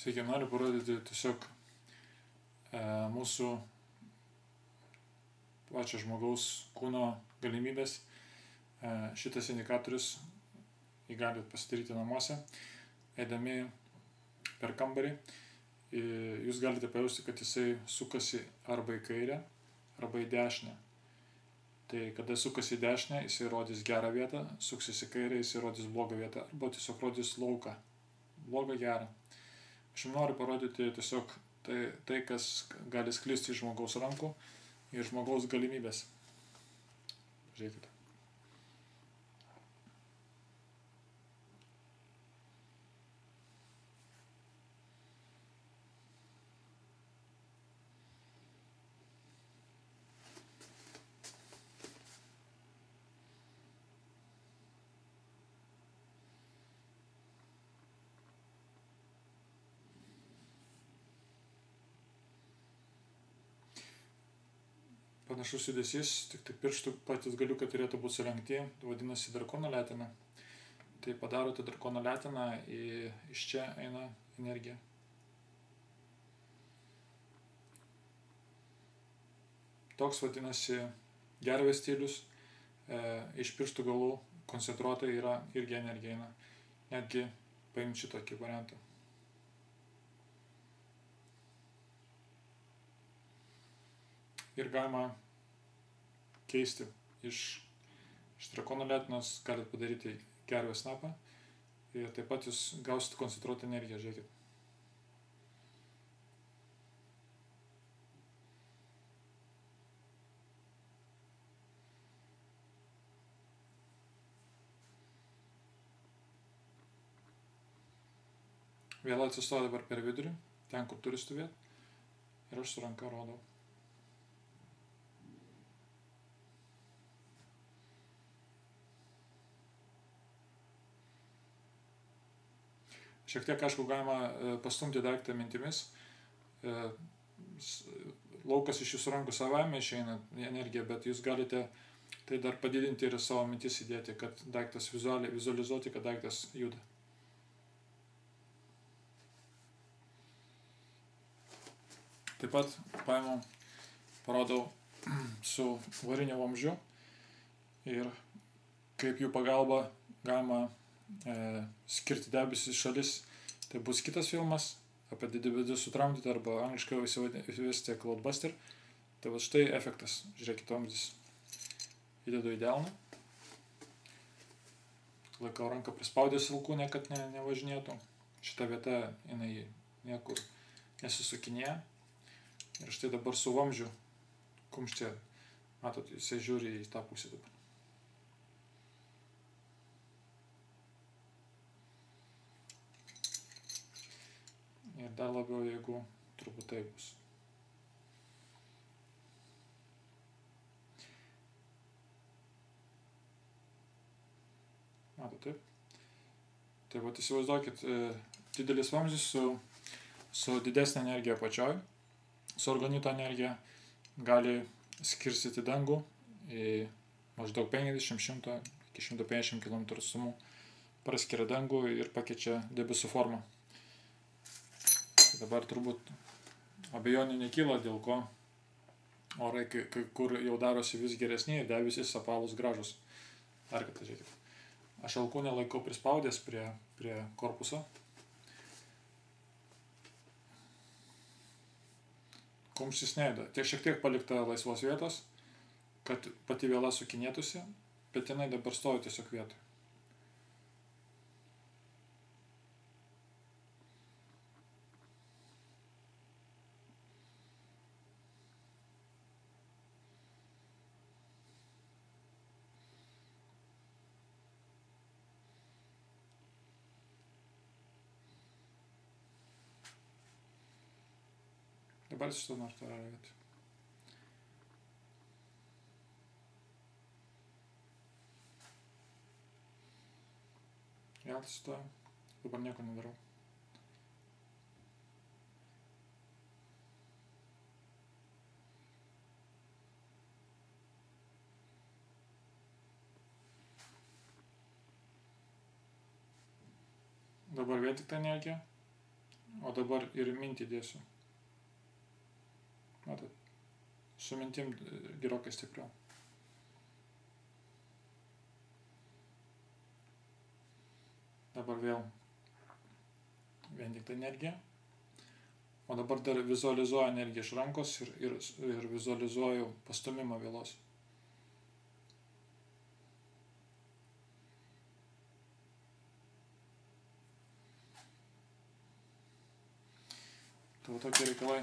Sveiki, noriu parodyti tiesiog mūsų pačio žmogaus kūno galimybės. Šitas indikatorius jį galite pasidaryti namuose, eidami per kambarį. Jūs galite pajausti, kad jisai sukasi arba į kairę, arba į dešinę. Tai kada sukasi į dešinę, jisai rodys gerą vietą, suksis į kairę, jisai rodys blogą vietą, arba tiesiog rodys lauką. Blogą, gerą. Aš jums noriu parodyti tiesiog tai, kas gali sklisti iš žmogaus rankų ir žmogaus galimybės. Žiūrėkite. Panašus judesys, tik tai pirštų patys galiukai turėtų būti sulenkti, vadinasi drakono letena. Tai padarote drakono leteną, iš čia eina energija. Toks vadinasi gervės stilius, iš pirštų galų koncentruotai yra irgi energija eina. Netgi paimti šitokį variantą. Ir galima keisti iš drakono letenos, galite padaryti gervės snapą ir taip pat jūs gausite koncentruotą energiją, žiūrėkit. Vėl atsistoju dabar per vidurį, ten kur turi stovėti, ir aš su ranka rodau. Šiek tiek, aišku, galima pastumti daiktą mintimis. Laukas iš jūsų rankų savaime išeina energija, bet jūs galite tai dar padidinti ir savo mintis įdėti, kad daiktas vizualizuoti, kad daiktas juda. Taip pat parodau su variniu vamzdžiu ir kaip jų pagalba galima skirti debesis šalis. Tai bus kitas filmas apie didybės sutramdyti, arba angliškai įsivesti Cloudbuster. Tai va štai efektas. Žiūrėkite, vamzdis įdedu į delną. Laikau ranką prispaudęs alkūnę, kad nevažinėtų. Šita vieta jinai niekur nesisukinėja. Ir štai dabar su vamzdžiu kumštė, matot, jisai žiūri į tą pusę dabar. Ir dar labiau, jeigu turbūt tai bus. Matot, taip. Tai vat įsivaizduokit, didelis vamzdis su didesnė energija apačioj, su organito energija gali skirstyti dangų į maždaug 50-100 iki 150 km atstumų, praskiria dangų ir pakeičia debesų formą. Dabar turbūt abejonių nekyla, dėl ko orai kai kur jau darosi vis geresni ir debesys apvalūs gražus. Dar kartą žiūrėkit. Aš alkūnę laikau prispaudęs prie korpuso. Kumštis nejuda. Tiek šiek tiek palikta laisvos vietos, kad pati viela sukinėtųsi, bet jinai dabar stovi tiesiog vietoj. Dabar šitą nors tą vietą. Vėl atsistoju. Dabar nieko nedarau. Dabar vėl tik ta energija. O dabar ir mintį dėsiu. Matot, su mintim gerokai stipriau. Dabar vėl vien tik tai energija. O dabar dar vizualizuoju energiją iš rankos ir vizualizuoju pastumimą vielos. Tai tokie reikalai.